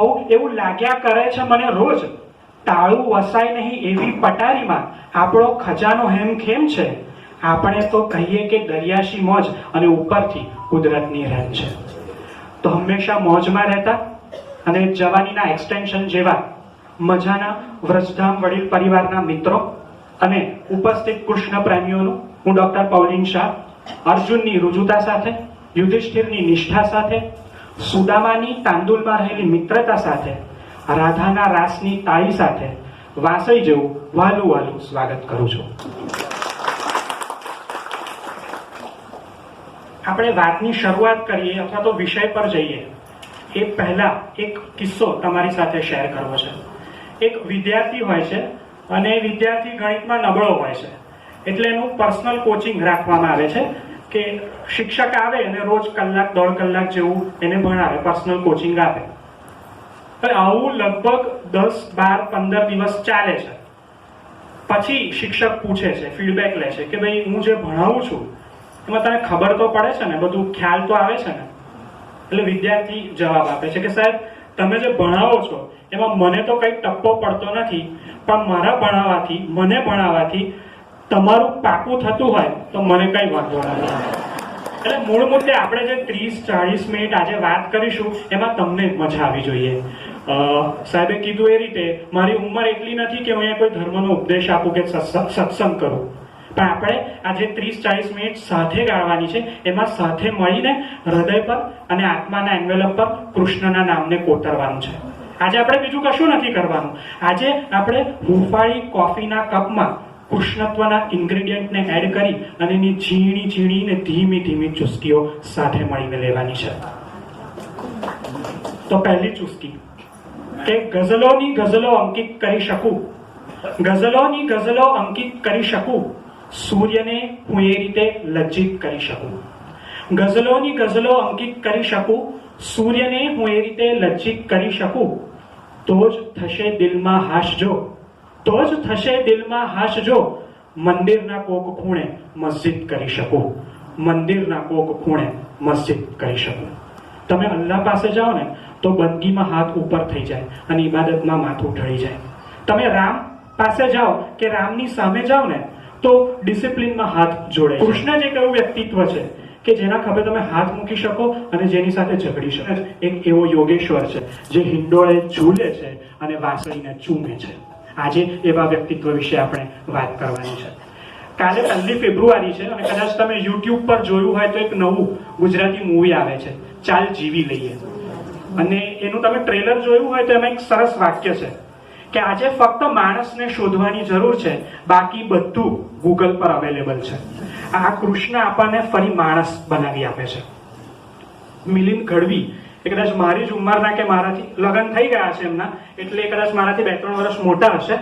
હોઉં એવું લાગ્યા કરે છે મને રોજ. તાળું વસાય નહીં એવી પટારીમાં આપણો ખજાનો હેમખેમ છે. આપણે તો કહીએ કે દરિયાશી મોજ અને ઉપરથી કુદરતની રહેમ છે. તો હંમેશા મોજમાં રહેતા અને જવાનીના એક્સટેન્શન જેવા મજાના વ્રજધામ વડીલ પરિવારના મિત્રો અને ઉપસ્થિત કૃષ્ણ પ્રેમીઓનું હું ડોક્ટર પૌલિન શાહ અર્જુનની રુજુતા સાથે, યુધિષ્ઠિરની નિષ્ઠા સાથે, સુદામાની તાંદુલમાં રહેલી મિત્રતા સાથે, રાધાના રાસની તાળી સાથે વાસળી જેવું વાલું વાલું સ્વાગત કરું છું. આપણે વાતની શરૂઆત કરીએ અથવા તો વિષય પર જઈએ એ પહેલા એક કિસ્સો તમારી સાથે શેર કરવો છે. એક વિદ્યાર્થી હોય છે અને વિદ્યાર્થી ગણિતમાં નબળો હોય છે, એટલે એનું પર્સનલ કોચિંગ રાખવામાં આવે છે કે શિક્ષક આવે અને રોજ કલાક દોઢ કલાક જેવું એને ભણાવે, પર્સનલ કોચિંગ આપે. આવું લગભગ 10, 12, 15 દિવસ ચાલે છે. પછી શિક્ષક પૂછે છે, ફીડબેક લે છે કે ભાઈ હું જે ભણાવું છું એમાં તને ખબર તો પડે છે ને, બધું ખ્યાલ તો આવે છે ને? એટલે વિદ્યાર્થી જવાબ આપે છે કે સાહેબ તમે જે ભણાવો છો એમાં મને તો કઈ ટપ્પો પડતો નથી, પણ મારા ભણાવવાથી તમારું પાકું થતું હોય તો મને કઈ વાંધો નથી. એટલે મૂળ મુદ્દે આપણે જે 30-40 મિનિટ આજે વાત કરીશું એમાં તમને મજા આવી જોઈએ. સાહેબે કીધું એ રીતે મારી ઉંમર એટલી નથી કે હું અહીંયા કોઈ ધર્મનો ઉપદેશ આપું કે સત્સંગ કરું, પણ આપણે આજે 30-40 મિનિટ સાથે ગાળવાની છે. એમાં સાથે મળીને હૃદય પર અને આત્માના એન્વેલપ પર કૃષ્ણના નામને કોતરવાનું છે. આજે આપણે બીજું કશું નથી કરવાનું. આજે આપણે હુંફાળી કોફીના કપમાં કૃષ્ણત્વના ઇન્ગ્રેડિયન્ટને એડ કરી અને એની ઝીણી ને ધીમી ચુસ્કીઓ સાથે મળીને લેવાની છે. તો પહેલી ચુસ્કી કે ગઝલોની ગઝલો અંકિત કરી શકું, સૂર્યને હું એ રીતે લજ્જિત કરી શકું. ગઝલોની ગઝલો અંકિત કરી શકું, સૂર્યને હું એ રીતે લજ્જિત કરી શકું, તો જ થશે દિલમાં હાશ જો મંદિરના કોક ખૂણે મસ્જિદ કરી શકું. તમે અલ્લાહ પાસે જાઓ ને તો બંદગીમાં હાથ ઉપર થઈ જાય અને ઇબાદતમાં માથું ઢળી જાય. તમે રામ પાસે જાઓ કે રામની સામે જાઓ ને તો ડિસિપ્લિનમાં હાથ જોડે. કૃષ્ણ જ એક એવું વ્યક્તિત્વ છે કે જેના ખભે તમે હાથ મૂકી શકો અને જેની સાથે ઝઘડી શકો. એક એવો યોગેશ્વર છે જે હિંડોળે ઝૂલે છે અને વાસળીને ચૂમે છે. આજે એવા વ્યક્તિત્વ વિશે આપણે વાત કરવાની છે. કાલે 1 ફેબ્રુઆરી છે અને કદાચ તમે યુટ્યુબ પર જોયું હોય તો એક નવું ગુજરાતી મૂવી આવે છે, ચાલ જીવી લઈએ. અને એનું તમે ટ્રેલર જોયું હોય તો એમાં એક સરસ વાક્ય છે કે આજે ફક્ત માણસને શોધવાની જરૂર છે, બાકી બધું ગૂગલ પર અવેલેબલ છે. આ કૃષ્ણ આપણને ફરી માણસ બનાવી આપે છે. મિલિંદ ગઢવી એ કદાચ મારી જ ઉંમરના કે મારાથી લગ્ન થઈ ગયા છે એમના, એટલે કદાચ મારાથી 2-3 વર્ષ મોટા હશે.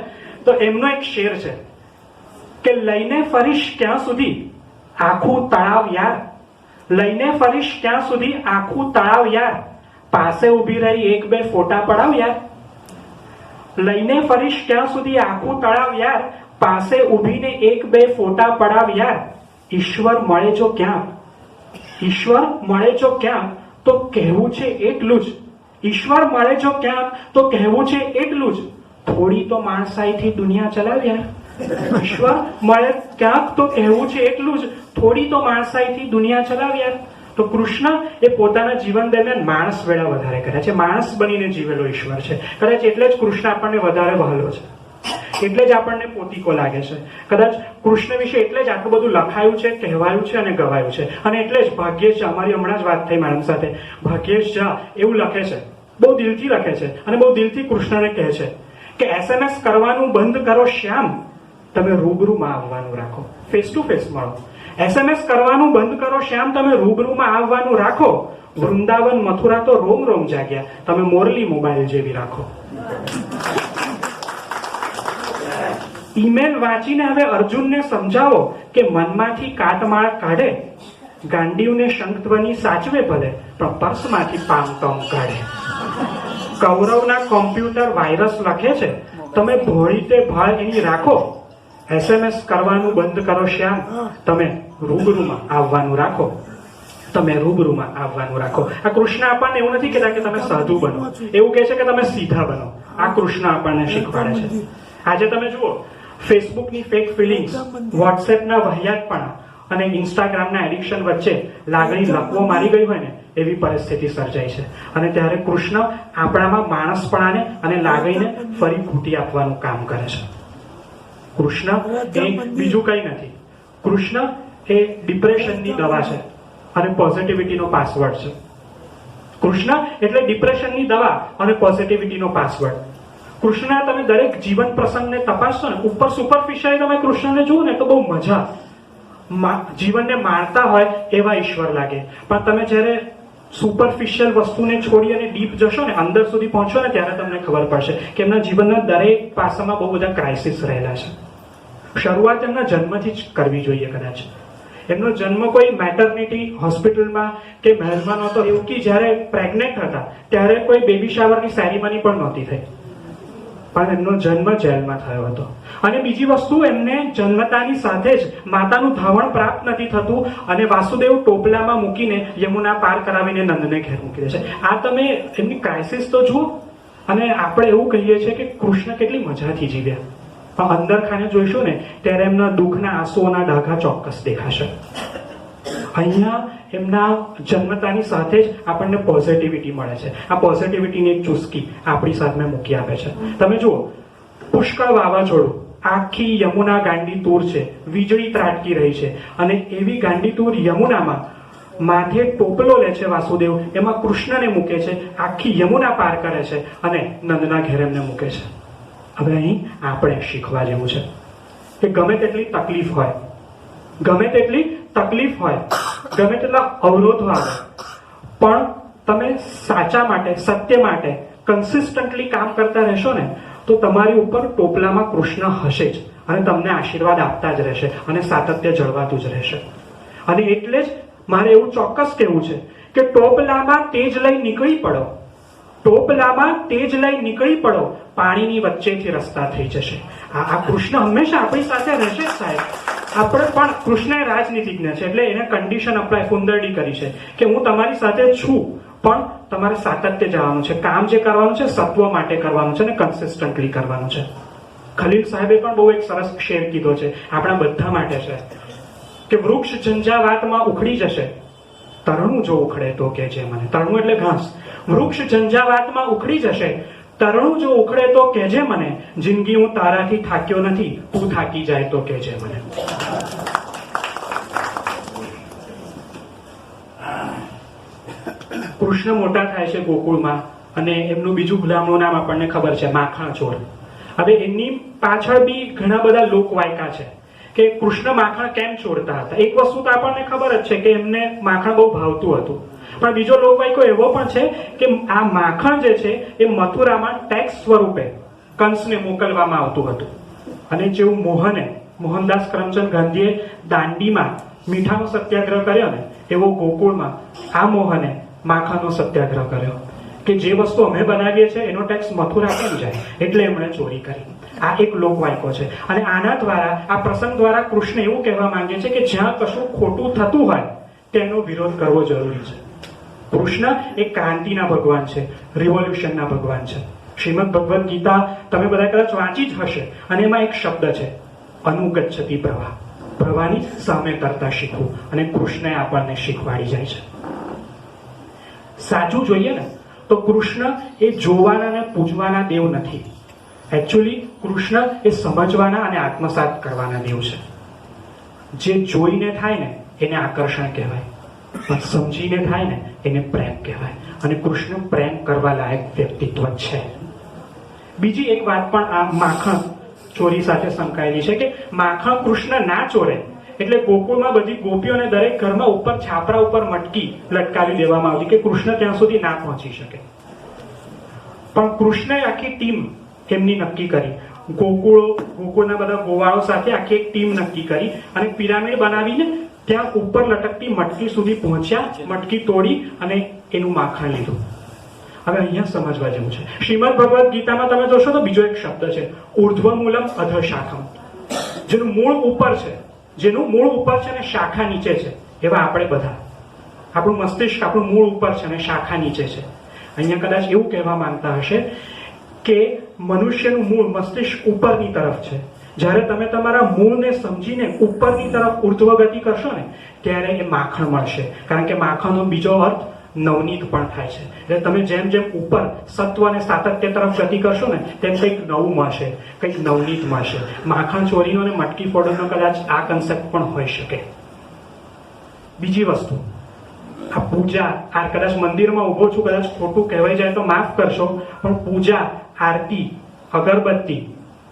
તો એમનો એક શેર છે કે લઈને ફરીશ ક્યાં સુધી આખું તળાવ યાર, લઈને ફરીશ ક્યાં સુધી આખું તળાવ યાર, પાસે ઊભી રહી 1-2 ફોટા પડાવ યાર. લઈને ફરીશ ક્યાં સુધી આખું તળાવ યાર, પાસે ઊભીને 1-2 ફોટા પડાવ યાર. ઈશ્વર મળે જો ક્યાં તો કહેવું છે એટલું જ. ઈશ્વર મળે જો ક્યાંક તો કહેવું છે એટલું જ, થોડી તો માણસાઈથી દુનિયા ચલાવ યાર. ઈશ્વર મળે ક્યાંક તો કહેવું છે એટલું જ, થોડી તો માણસાઈથી દુનિયા ચલાવ યાર. તો કૃષ્ણ એ પોતાના જીવન દરમિયાન માણસ વેળા વધારે કર્યા છે. માણસ બનીને જીવેલો ઈશ્વર છે. કદાચ એટલે જ કૃષ્ણ આપણને વધારે વહાલો છે, એટલે જ આપણને પોતીકો લાગે છે. કદાચ કૃષ્ણ વિશે એટલે જ આટલું બધું લખાયું છે, કહેવાયું છે અને ગવાયું છે. અને એટલે જ ભાગ્યેશ ઝા, અમારી હમણાં જ વાત થઈ મેડમ સાથે, ભાગ્યેશ ઝા એવું લખે છે, બહુ દિલથી લખે છે અને બહુ દિલથી કૃષ્ણને કહે છે કે SMS કરવાનું બંધ કરો શ્યામ, તમે રૂબરૂમાં આવવાનું રાખો, ફેસ ટુ ફેસ મળો. SMS કરવાનું બંધ કરો શ્યામ, તમે રૂબરૂમાં આવવાનું રાખો. વૃંદાવન મથુરા તો રોમ રોમ જાગ્યા, તમે મોરલી મોબાઈલ જેવી રાખો. ઈમેલ વાંચીને હવે અર્જુનને સમજાવો કે મનમાંથી કાટમાળ કાઢે, ગાંડીવને શંખધ્વનિ સાચવે ભલે, પણ પર્સમાંથી પામતમ કાઢે. કૌરવના કોમ્પ્યુટર વાયરસ લખે છે, તમે ભોળી તે ભાળ એની રાખો. SMS કરવાનું બંધ કરો શ્યામ, તમે રૂબરૂમાં આવવાનું રાખો. તમે રૂબરૂમાં આવવાનું રાખો. આ કૃષ્ણ આપણને એવું નથી કહેતા કે તમે સાધુ બનો, એવું કહે છે કે તમે સીધા બનો. આ કૃષ્ણ આપણને શીખવાડે છે. આજે તમે જુઓ, ફેસબુકની ફેક ફિલિંગ્સ, વોટ્સએપના વહિયાતપણા અને ઇન્સ્ટાગ્રામના એડિક્શન વચ્ચે લાગણી લકવો મારી ગઈ હોય ને એવી પરિસ્થિતિ સર્જાઈ છે. અને ત્યારે કૃષ્ણ આપણામાં માણસપણાને અને લાગણીને ફરી ઘૂંટી આપવાનું કામ કરે છે. કૃષ્ણ એ બીજું કંઈ નથી. કૃષ્ણ એ ડિપ્રેશનની દવા છે અને પોઝિટિવિટીનો પાસવર્ડ છે. કૃષ્ણ એટલે ડિપ્રેશનની દવા અને પોઝિટિવિટીનો પાસવર્ડ. કૃષ્ણના તમે દરેક જીવન પ્રસંગને તપાસશો ને, ઉપર સુપરફિશિયલી તમે કૃષ્ણને જુઓ ને તો બહુ મજા, જીવનને માણતા હોય એવા ઈશ્વર લાગે. પણ તમે જ્યારે સુપરફિશિયલ વસ્તુને છોડી અને ડીપ જશો ને, અંદર સુધી પહોંચો ને, ત્યારે તમને ખબર પડશે કે એમના જીવનના દરેક પાસામાં બહુ બધા ક્રાઇસિસ રહેલા છે. શરૂઆત એમના જન્મથી જ કરવી જોઈએ કદાચ. એમનો જન્મ કોઈ મેટર્નિટી હોસ્પિટલમાં કે મહેલમાં નહોતો, એવું કે જ્યારે પ્રેગ્નેન્ટ હતા ત્યારે કોઈ બેબી શાવરની સેરેમની પણ નહોતી થઈ, પણ એમનો જન્મ જેલમાં થયો હતો. અને બીજી વસ્તુ, એમને જન્મતાની સાથે જ માતાનું ધાવણ પ્રાપ્ત નથી થતું અને વાસુદેવ ટોપલામાં મૂકીને યમુના પાર કરાવીને નંદને ઘેર મૂકી દે છે. આ તમે એમની ક્રાઇસિસ તો જુઓ. અને આપણે એવું કહીએ છીએ કે કૃષ્ણ કેટલી મજાથી જીવ્યા, પણ અંદર ખાને જોઈશું ને ત્યારે એમના દુઃખના આંસુઓના ડાઘા ચોક્કસ દેખાશે. અહીંયા એમના જન્મતાની સાથે જ આપણને પોઝિટિવિટી મળે છે. આ પોઝિટિવિટીની એક ચુસ્કી આપણી સામે મૂકી આપે છે. તમે જુઓ, પુષ્કળ વાવાઝોડું, આખી યમુના ગાંડી તૂર છે, વીજળી ત્રાટકી રહી છે, અને એવી ગાંડી તૂર યમુનામાં માથે ટોપલો લે છે વાસુદેવ, એમાં કૃષ્ણને મૂકે છે, આખી યમુના પાર કરે છે અને નંદના ઘેર એમને મૂકે છે. હવે અહીં આપણે શીખવા જેવું છે કે ગમે તેટલી તકલીફ હોય, ગમે તેટલી તકલીફ હોય, ગમે તેટલા અવરોધો આવે, પણ તમે સાચા માટે, સત્ય માટે કન્સિસ્ટન્ટલી કામ કરતા રહેશો ને તો તમારી ઉપર ટોપલામાં કૃષ્ણ હશે જ અને તમને આશીર્વાદ આપતા જ રહેશે અને સાતત્ય જળવાતું જ રહેશે. અને એટલે જ મારે એવું ચોક્કસ કહેવું છે કે ટોપલામાં તેજ લઈ નીકળી પડો, ટોપલામાં તેજ લઈ નીકળી પડો, પાણીની વચ્ચેથી રસ્તા થઈ જશે. આ કૃષ્ણ હંમેશા આપણી સાથે રહેશે જ સાહેબ. આપણે પણ કૃષ્ણ રાજનીતિજ્ઞ છે એટલે એને કન્ડિશન અપ્લાય કુંદરડી કરી છે કે હું તમારી સાથે છું, પણ તમારે સાતત્ય જવાનું છે. કામ જે કરવાનું છે સત્વ માટે કરવાનું છે અને કન્સિસ્ટન્ટલી કરવાનું છે. ખલીલ સાહેબે પણ બહુ એક સરસ શેર કીધો છે, આપણા બધા માટે છે, કે વૃક્ષ ઝંઝાવાતમાં ઉખડી જશે, તરણું જો ઉખડે તો કહેજે મને. તરણું એટલે ઘાસ. વૃક્ષ ઝંઝાવાતમાં ઉખડી જશે, તરણું જો ઉખડે તો કહેજે મને. જિંદગી હું તારાથી થાક્યો નથી, તું થાકી જાય તો કહેજે મને. કૃષ્ણ મોટા થાય છે ગોકુળમાં અને એમનું બીજું ગુલામનું નામ આપણને ખબર છે, માખણ ચોર. હવે એમની પાછળ બી ઘણા બધા લોકવાયકા છે કે કૃષ્ણ માખણ કેમ ચોરતા હતા. એક વસ્તુ તો આપણને ખબર જ છે કે એમને માખણ બહુ ભાવતું હતું, પણ બીજો લોકવાયકો એવો પણ છે કે આ માખણ જે છે એ મથુરામાં ટેક્સ સ્વરૂપે કંસને મોકલવામાં આવતું હતું. અને જેવું મોહનદાસ કરમચંદ ગાંધીએ દાંડીમાં મીઠાનો સત્યાગ્રહ કર્યો ને, એવો ગોકુળમાં આ મોહને માખણનો સત્યાગ્રહ કર્યો કે જે વસ્તુ અમે બનાવીએ છીએ એનો ટેક્સ મથુરા કેમ જાય, એટલે એમણે ચોરી કરી. આ એક લોકવાયકો છે. અને આના દ્વારા, આ પ્રસંગ દ્વારા કૃષ્ણ એવું કહેવા માંગે છે કે જ્યાં કશું ખોટું થતું હોય તેનો વિરોધ કરવો જરૂરી છે. કૃષ્ણ એક ક્રાંતિના ભગવાન છે, રિવોલ્યુશનના ભગવાન છે. શ્રીમદ ભગવદ્ ગીતા તમે બધા કદાચ વાંચી જ હશે અને એમાં એક શબ્દ છે, અનુગચ્છતિ પ્રવાહ. પ્રવાહની સામે કરતા શીખવું. અને કૃષ્ણ આપણને શીખવાડી જાય છે. સાચું જોઈએ ને તો કૃષ્ણ એ જોવાના અને પૂજવાના દેવ નથી. એકચ્યુઅલી કૃષ્ણ એ સમજવાના અને આત્મસાત કરવાના દેવ છે. જે જોઈને થાય ને એને આકર્ષણ કહેવાય, પણ સમજીને થાય ને એને પ્રેમ કહેવાય. અને કૃષ્ણ પ્રેમ કરવા લાયક વ્યક્તિત્વ છે. બીજી એક વાત પણ આ માખણ ચોરી સાથે સંકળાયેલી છે કે માખણ કૃષ્ણ ના ચોરે એટલે ગોકુળમાં બધી ગોપીઓને દરેક ઘરમાં ઉપર છાપરા ઉપર મટકી લટકાવી દેવામાં આવતી કે કૃષ્ણ ત્યાં સુધી ના પહોંચી શકે. પણ કૃષ્ણએ આખી ટીમ એમની નક્કી કરી. ગોકુળના બધા ગોવાળો સાથે આખી એક ટીમ નક્કી કરી અને પિરામિડ બનાવીને ત્યાં ઉપર લટકતી મટકી સુધી પહોંચ્યા, મટકી તોડી અને એનું માખણ લીધું. હવે અહીંયા સમજવા જેવું છે. શ્રીમદ ભગવદ્ ગીતામાં તમે જોશો તો બીજો એક શબ્દ છે, ઉર્ધ્વમૂલમ અધઃશાખમ. જેનું મૂળ ઉપર છે, જેનું મૂળ ઉપર છે અને શાખા નીચે છે, એવા આપણે બધા. આપણું મસ્તિષ્ક આપણું મૂળ ઉપર છે અને શાખા નીચે છે. અહીંયા કદાચ એવું કહેવા માંગતા હશે કે મનુષ્યનું મૂળ મસ્તિષ્ક ઉપરની તરફ છે. જ્યારે તમે તમારા મૂળને સમજીને ઉપરની તરફ ઉર્ધ્વગતિ કરશો ને ત્યારે એ માખણ મળશે. કારણ કે માખણનો બીજો અર્થ નવનીત પણ થાય છે. એટલે તમે જેમ જેમ ઉપર સત્વ અને સાતત્ય તરફ ગતિ કરશો ને તેમ કંઈક નવું મળશે, કંઈક નવનીત મળશે. માખણ ચોરીનો અને મટકી ફોડોનો કદાચ આ કન્સેપ્ટ પણ હોઈ શકે. બીજી વસ્તુ, આ પૂજા, આ કદાચ મંદિરમાં ઊભો છું, કદાચ ખોટું કહેવાય જાય તો માફ કરશો, પણ પૂજા, આરતી, અગરબત્તી,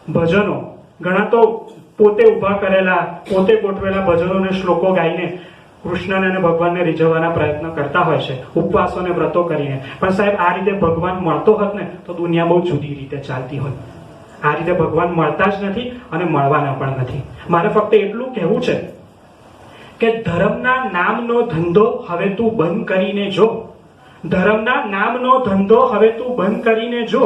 ભજનો, ઘણા તો પોતે ઊભા કરેલા, પોતે ગોઠવેલા ભજનો અને શ્લોકો ગાઈને કૃષ્ણને અને ભગવાનને રીઝવવાના પ્રયત્ન કરતા હોય છે, ઉપવાસો અને વ્રતો કરીને. પણ સાહેબ, આ રીતે ભગવાન મળતો હોત ને તો દુનિયા બહુ જુદી રીતે ચાલતી હોય. આ રીતે ભગવાન મળતા જ નથી અને મળવાના પણ નથી. મારે ફક્ત એટલું કહેવું છે કે ધર્મના નામનો ધંધો હવે તું બંધ કરીને જો. ધર્મના નામનો ધંધો હવે તું બંધ કરીને જો.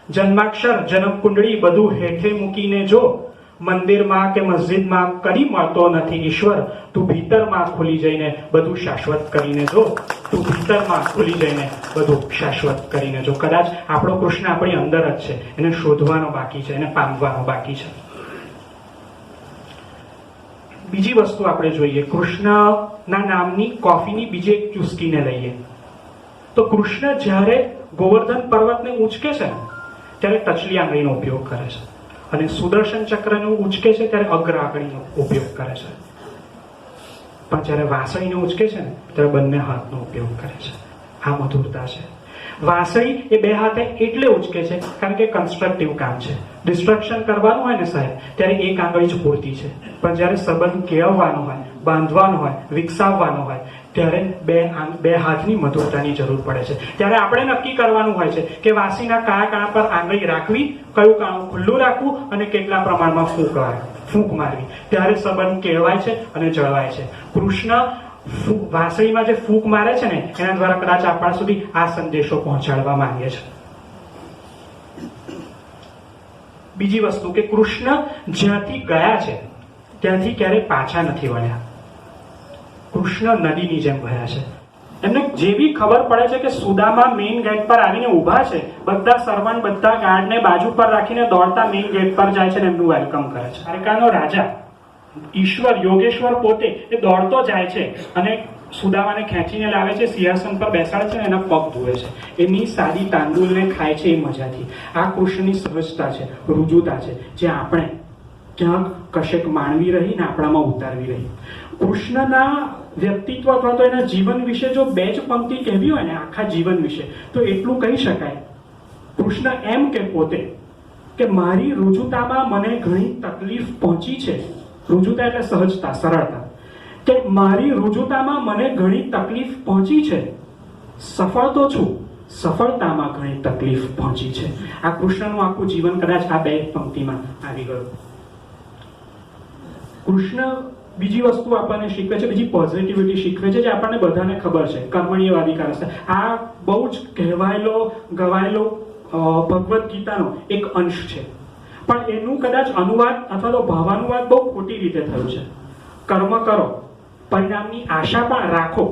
જન્માક્ષર, જન્મ કુંડળી બધું હેઠે મૂકીને જો. મંદિરમાં કે મસ્જિદમાં કદી મળતો નથી ઈશ્વર. તું ભીતરમાં ખુલી જઈને બધું શાશ્વત કરીને જો. તું ભીતરમાં ખુલી જઈને બધું શાશ્વત કરીને જો. કદાચ આપણો કૃષ્ણ આપણી અંદર જ છે, એને શોધવાનો બાકી છે, એને પામવાનો બાકી છે. બીજી વસ્તુ આપણે જોઈએ, કૃષ્ણના નામની કોફીની બીજી એક ચુસ્કીને લઈએ તો કૃષ્ણ જ્યારે ગોવર્ધન પર્વતને ઉંચકે છે ને ત્યારે ટચલી આંગળીનો ઉપયોગ કરે છે, અને સુદર્શન ચક્રને ઉંચકે છે ત્યારે અગ્ર આંગળીનો ઉપયોગ કરે છે. પણ જ્યારે વાંસળીને ઉંચકે છે ને ત્યારે બંને હાથનો ઉપયોગ કરે છે. આ મધુરતા છે. વાંસળી એ બે હાથે એટલે ઉંચકે છે કારણ કે કન્સ્ટ્રક્ટિવ કામ છે. ડિસ્ટ્રક્શન કરવાનું હોય ને સાહેબ ત્યારે એક આંગળી જ પૂરતી છે. પણ જ્યારે સંબંધ કેળવવાનો હોય, બાંધવાનો હોય, વિકસાવવાનો હોય ત્યારે બે હાથની મધુરતાની જરૂર પડે છે. ત્યારે આપણે નક્કી કરવાનું હોય છે કે વાંસળીના કયા કાણા પર આંગળી રાખવી, કયું કાણું ખુલ્લું રાખવું અને કેટલા પ્રમાણમાં ફૂંક મારવી. ત્યારે સંબંધ કેળવાય છે અને જળવાય છે. કૃષ્ણ વાંસળીમાં જે ફૂંક મારે છે ને એના દ્વારા કદાચ આપણા સુધી આ સંદેશો પહોંચાડવા માંગે છે. બીજી વસ્તુ કે કૃષ્ણ જ્યાંથી ગયા છે ત્યાંથી ક્યારેય પાછા નથી વળ્યા. કૃષ્ણ નદીની જેમ વહ્યા છે. એમને જેવી ખબર પડે છે કે સુદામા મેઇન ગેટ પર આવીને ઊભા છે, બધા સર્વન્ટ, બધા ગાર્ડને બાજુ પર રાખીને દોડતા મેઇન ગેટ પર જાય છે અને એમનું વેલકમ કરે છે. દ્વારકાનો રાજા ઈશ્વર, યોગેશ્વર પોતે એ દોડતો જાય છે અને સુદામાને ખેંચીને લાવે છે, સિંહાસન પર બેસાડે છે અને એના પગ ધોવે છે. એની સાદી તાંદુલને ખાય છે એ મજાથી. આ કૃષ્ણની સહજતા છે, રુજુતા છે, જે આપણે ક્યાંક કશેક માણવી રહી ને આપણામાં ઉતારવી રહી. કૃષ્ણના વ્યક્તિત્વ અથવા તો એના જીવન વિશે જો બે જ પંક્તિ કહેવી હોય ને આખા જીવન વિશે તો એટલું કહી શકાય. કૃષ્ણ એમ કે પોતે કે મારી રુજુતામાં મને ઘણી તકલીફ પહોંચી છે. રુજુતા એટલે સહજતા, સરળતા. કે મારી રુજુતામાં મને ઘણી તકલીફ પહોંચી છે, સફળ તો છું, સફળતામાં ઘણી તકલીફ પહોંચી છે. આ કૃષ્ણનું આખું જીવન કદાચ આ બે પંક્તિમાં આવી ગયું. કૃષ્ણ બીજી વસ્તુ આપણને શીખવે છે, બીજી પોઝિટિવિટી શીખવે છે જે આપણને બધાને ખબર છે, કર્મણ્યવાધિકાર છે. આ બહુ જ કહેવાયેલો ગવાયેલો ભગવદ્ ગીતાનો એક અંશ છે. પણ એનું કદાચ અનુવાદ અથવા તો ભાવાનુવાદ બહુ ખોટી રીતે થયું છે. કર્મ કરો, પરિણામની આશા પણ રાખો,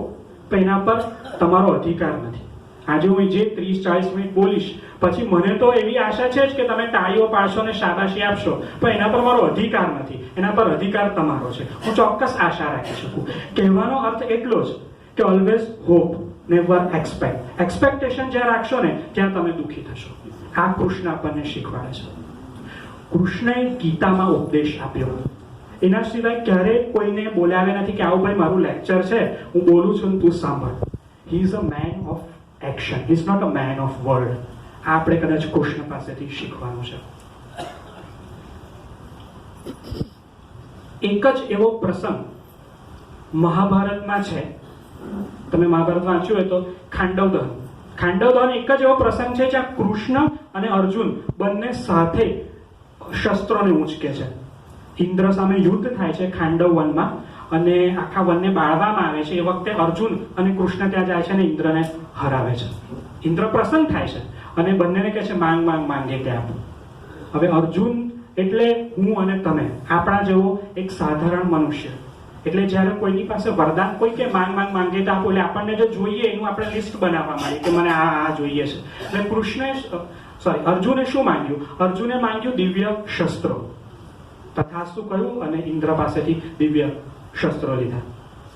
પણ એના પર તમારો અધિકાર નથી. આજે હું જે 30-40 મિનિટ બોલીશ પછી મને તો એવી આશા છે જ કે તમે તાળીઓ પાડશો ને શાબાશી આપશો, પણ એના પર મારો અધિકાર નથી. એના પર અધિકાર તમારો છે. હું ચોક્કસ આશા રાખી શકું. કહેવાનો અર્થ એટલો જ કે always hope, never expect. Expectation જ્યાં રાખશો ને ત્યાં તમે દુઃખી થશો. આ કૃષ્ણ આપણને શીખવાડે છે. કૃષ્ણએ ગીતામાં ઉપદેશ આપ્યો. એના સિવાય ક્યારેય કોઈને બોલાવ્યા નથી કે આવું ભાઈ મારું લેક્ચર છે, હું બોલું છું તું સાંભળ. He is a man of action, he is not a man of word. આ આપણે કદાચ કૃષ્ણ પાસેથી શીખવાનું છે. એક જ એવો પ્રસંગ મહાભારતમાં છે. તમે મહાભારત વાંચ્યું હોય તો ખાંડવ દહન. ખાંડવ દહન એક જ એવો પ્રસંગ છે જ્યાં કૃષ્ણ અને અર્જુન બંને સાથે શસ્ત્રોને ઉંચકે છે. ઇન્દ્ર સામે યુદ્ધ થાય છે ખાંડવ વનમાં અને આખા વનને બાળવામાં આવે છે. એ વખતે અર્જુન અને કૃષ્ણ ત્યાં જાય છે અને ઇન્દ્રને હરાવે છે. ઇન્દ્ર પ્રસન્ન થાય છે અને બંનેને કહે છે માંગ માંગ માંગે તે આપો. હવે અર્જુન એટલે હું અને તમે, આપણા જેવો એક સાધારણ મનુષ્ય એટલે જ્યારે કોઈની પાસે વરદાન કોઈ કે માંગે તો આપો, એટલે આપણને જે જોઈએ એનું આપણે લિસ્ટ બનાવવા માંડીએ કે મને આ જોઈએ છે. એટલે અર્જુને શું માંગ્યું? અર્જુને માંગ્યું દિવ્ય શસ્ત્રો. તથાસ્તુ કહ્યું અને ઇન્દ્ર પાસેથી દિવ્ય શસ્ત્રો લીધા.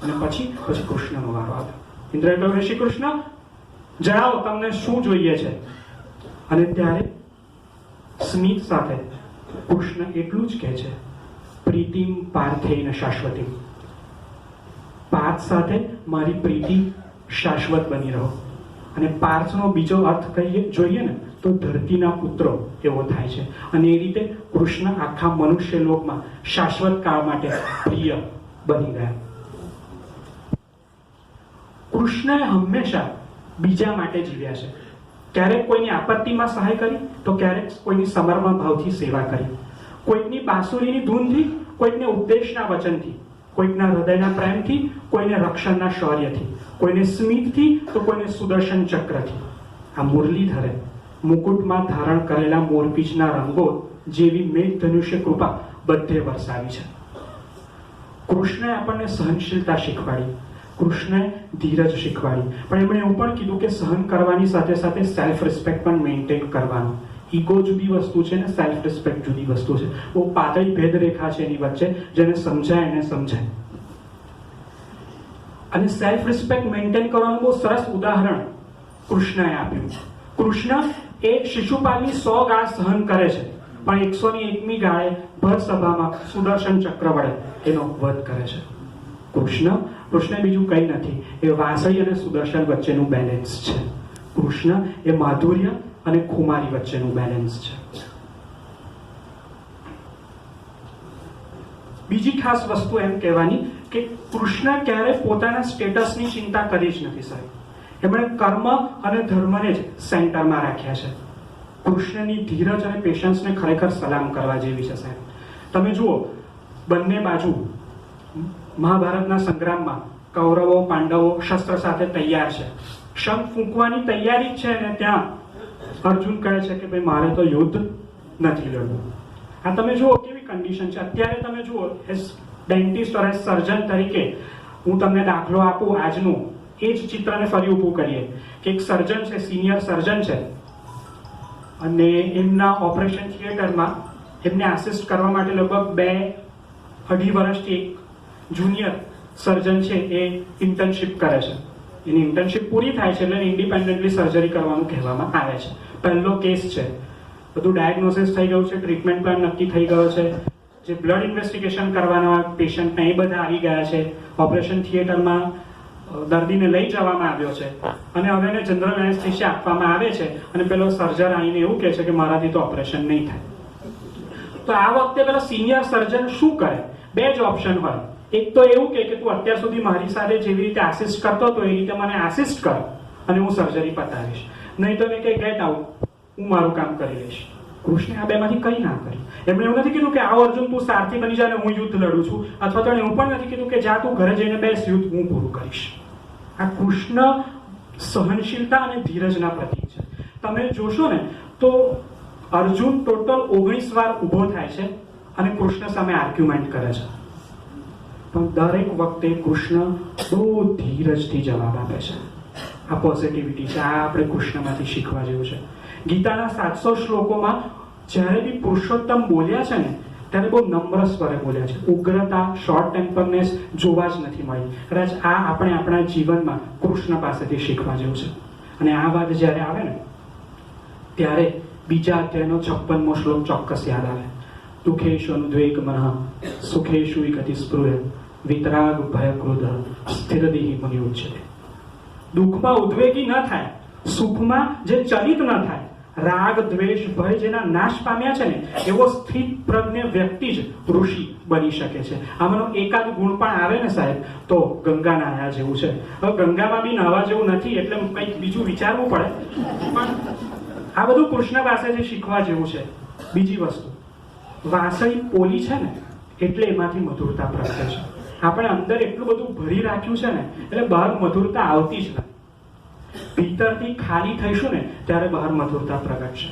અને પછી કૃષ્ણનો વારો આવ્યો. ઇન્દ્રએ કહ્યું, શ્રી કૃષ્ણ જણાવો તમને શું જોઈએ છે. અને ત્યારે સ્મિત સાથે કૃષ્ણ એટલું જ કહે છે, પ્રીતિમ પાર્થેન શાશ્વતી. પાર્થ સાથે મારી પ્રીતિ શાશ્વત બની રહો. અને પાર્થનો બીજો અર્થ કહીએ જોઈએ ને તો ધરતીના પુત્રો એવો થાય છે. અને એ રીતે કૃષ્ણ આખા મનુષ્ય લોકમાં શાશ્વત કાળ માટે પ્રિય બની ગયા. કૃષ્ણએ હંમેશા બીજા માટે જીવ્યા છે. ક્યારેક કોઈની આપત્તિમાં સહાય કરી તો ક્યારેક કોઈની સમર્પણ ભાવથી સેવા કરી. કોઈકની બાંસુરીની ધૂનથી, કોઈકને ઉપદેશના વચનથી, કોઈકના હૃદયના પ્રેમથી, કોઈને રક્ષણના શૌર્યથી, કોઈને સ્મિતથી તો કોઈને સુદર્શન ચક્રથી. આ મુરલીધરે મુકુટમાં ધારણ કરેલા મોરપીંછના રંગો જેવી મેઘ ધનુષ્ય કૃપા બધે વરસાવી છે. કૃષ્ણએ આપણને સહનશીલતા શીખવાડી, કૃષ્ણએ ધીરજ શીખવાડી, પણ એમણે એવું પણ કીધું કે સહન કરવાની સાથે સાથે સેલ્ફ રિસ્પેક્ટ પણ મેન્ટેન કરવાનું. ઈગો જુદી વસ્તુ છે ને સેલ્ફ રિસ્પેક્ટ જુદી વસ્તુ છે. બહુ પાતળી ભેદરેખા છે એની વચ્ચે, જેને સમજાય એને સમજાય. અને સેલ્ફ રિસ્પેક્ટ મેન્ટેન કરવાનું બહુ સરસ ઉદાહરણ કૃષ્ણએ આપ્યું. કૃષ્ણ એ શિશુપાલની 100 ગાળ સહન કરે છે, પણ 101મી ગાળે ભર સભામાં સુદર્શન ચક્ર વડે એનો વધ કરે છે. કૃષ્ણ બીજું કંઈ નથી, એ વાસળી અને સુદર્શન વચ્ચેનું બેલેન્સ છે. કૃષ્ણ એ માધુર્ય અને ખુમારી વચ્ચેનું બેલેન્સ છે. બીજી ખાસ વસ્તુ એમ કહેવાની કે કૃષ્ણ ક્યારે પોતાના સ્ટેટસની ચિંતા કરી જ નથી સાહેબ. એમણે કર્મ અને ધર્મને જ સેન્ટરમાં રાખ્યા છે. કૃષ્ણની ધીરજ અને પેશન્સને ખરેખર સલામ કરવા જેવી છે સાહેબ. તમે જુઓ, બંને બાજુ મહાભારતના સંગ્રામમાં કૌરવો પાંડવો શસ્ત્ર સાથે તૈયાર છે, શંખ ફૂંકવાની તૈયારી જ છે, અને ત્યાં અર્જુન કહે છે કે ભાઈ મારે તો યુદ્ધ નથી લડવું. આ તમે જુઓ કેવી કન્ડિશન છે. અત્યારે તમે જુઓ, એઝ ડેન્ટિસ્ટ ઓર એઝ સર્જન તરીકે હું તમને દાખલો આપું આજનું, એ જ ચિત્રને ફરી ઊભું કરીએ કે એક સર્જન છે, સિનિયર સર્જન છે, અને એમના ઓપરેશન થિયેટરમાં એમને આસિસ્ટ કરવા માટે લગભગ 2-2.5 વર્ષથી એક જુનિયર સર્જન છે એ ઇન્ટર્નશિપ કરે છે. એની ઇન્ટર્નશિપ પૂરી થાય છે એટલે ઇન્ડિપેન્ડન્ટલી સર્જરી કરવાનું કહેવામાં આવે છે. પહેલો કેસ છે, બધું ડાયગ્નોસિસ થઈ ગયું છે, ટ્રીટમેન્ટ પ્લાન નક્કી થઈ ગયો છે, જે બ્લડ ઇન્વેસ્ટિગેશન કરવાના પેશન્ટને એ બધા આવી ગયા છે. ઓપરેશન થિયેટરમાં દર્દીને લઈ જવામાં આવ્યો છે અને હવે એને જનરલ એનેસ્થેસિયા આપવામાં આવે છે અને પેલો સર્જન આવીને એવું કહે છે કે મારાથી તો ઓપરેશન નહીં થાય. તો આ વખતે પેલો સિનિયર સર્જન શું કરે? 2 જ ઓપ્શન હોય. એક તો એવું કે તું અત્યાર સુધી મારી સાથે જેવી રીતે આસિસ્ટ કરતો હતો એ રીતે મને આસિસ્ટ કર અને હું સર્જરી પતાવીશ, નહીં તો મેં કે ગેટ આઉટ, હું મારું કામ કરી લઈશ. કૃષ્ણે આ બેમાંથી કંઈ ના કર્યું. એમણે એવું નથી કીધું કે આવો અર્જુન તું સારથી બની જા ને હું યુદ્ધ લડું છું, અથવા તો એવું પણ નથી કીધું કે જા તું ઘરે જઈને બેસ, યુદ્ધ હું પૂરું કરીશ. આ કૃષ્ણ સહનશીલતા અને ધીરજના પ્રતીક છે. તમે જોશો ને તો અર્જુન ટોટલ 19 વાર ઊભો થાય છે અને કૃષ્ણ સામે આર્ગ્યુમેન્ટ કરે છે, પણ દરેક વખતે કૃષ્ણ બહુ ધીરજથી જવાબ આપે છે. આ પોઝિટિવિટી છે, આ આપણે કૃષ્ણમાંથી શીખવા જેવું છે. ગીતાના 700 શ્લોકોમાં જ્યારે બી પુરુષોત્તમ બોલ્યા છે ને ત્યારે બહુ નમ્ર સ્વરે બોલ્યા છે. ઉગ્રતા, શોર્ટ ટેમ્પરનેસ જોવા જ નથી મળી. કદાચ આ આપણે આપણા જીવનમાં કૃષ્ણ પાસેથી શીખવા જેવું છે. અને આ વાત જ્યારે આવે ને ત્યારે બીજા અધ્યાયનો 56મો શ્લોક ચોક્કસ યાદ આવે. દુઃખેશુ અનુદ્વેગ મનઃ સુખેશુ વિગતિ સ્પૃહ વિતરાગ ભય ક્રોધ સ્થિરદેહી મુનિ ઉચ્યતે. દુઃખમાં ઉદ્વેગી ન થાય, સુખમાં જે ચલિત ન થાય, રાગ દ્વેષ ભય જેના નાશ પામ્યા છે ને એવો સ્થિત પ્રજ્ઞ વ્યક્તિ જ ઋષિ બની શકે છે. આમાંનો એકાદ ગુણ પણ આવે ને સાહેબ તો ગંગા નાહ્યા જેવું છે. હવે ગંગામાં બી નાહવા જેવું નથી એટલે કંઈક બીજું વિચારવું પડે, પણ આ બધું કૃષ્ણ પાસેથી શીખવા જેવું છે. બીજી વસ્તુ, વાસળી પોલી છે ને એટલે એમાંથી મધુરતા પ્રગટે છે. આપણે અંદર એટલું બધું ભરી રાખ્યું છે ને એટલે બહાર મધુરતા આવતી જ નથી. ભીતરથી ખાલી થઈશું ને ત્યારે બહાર મધુરતા પ્રગટશે.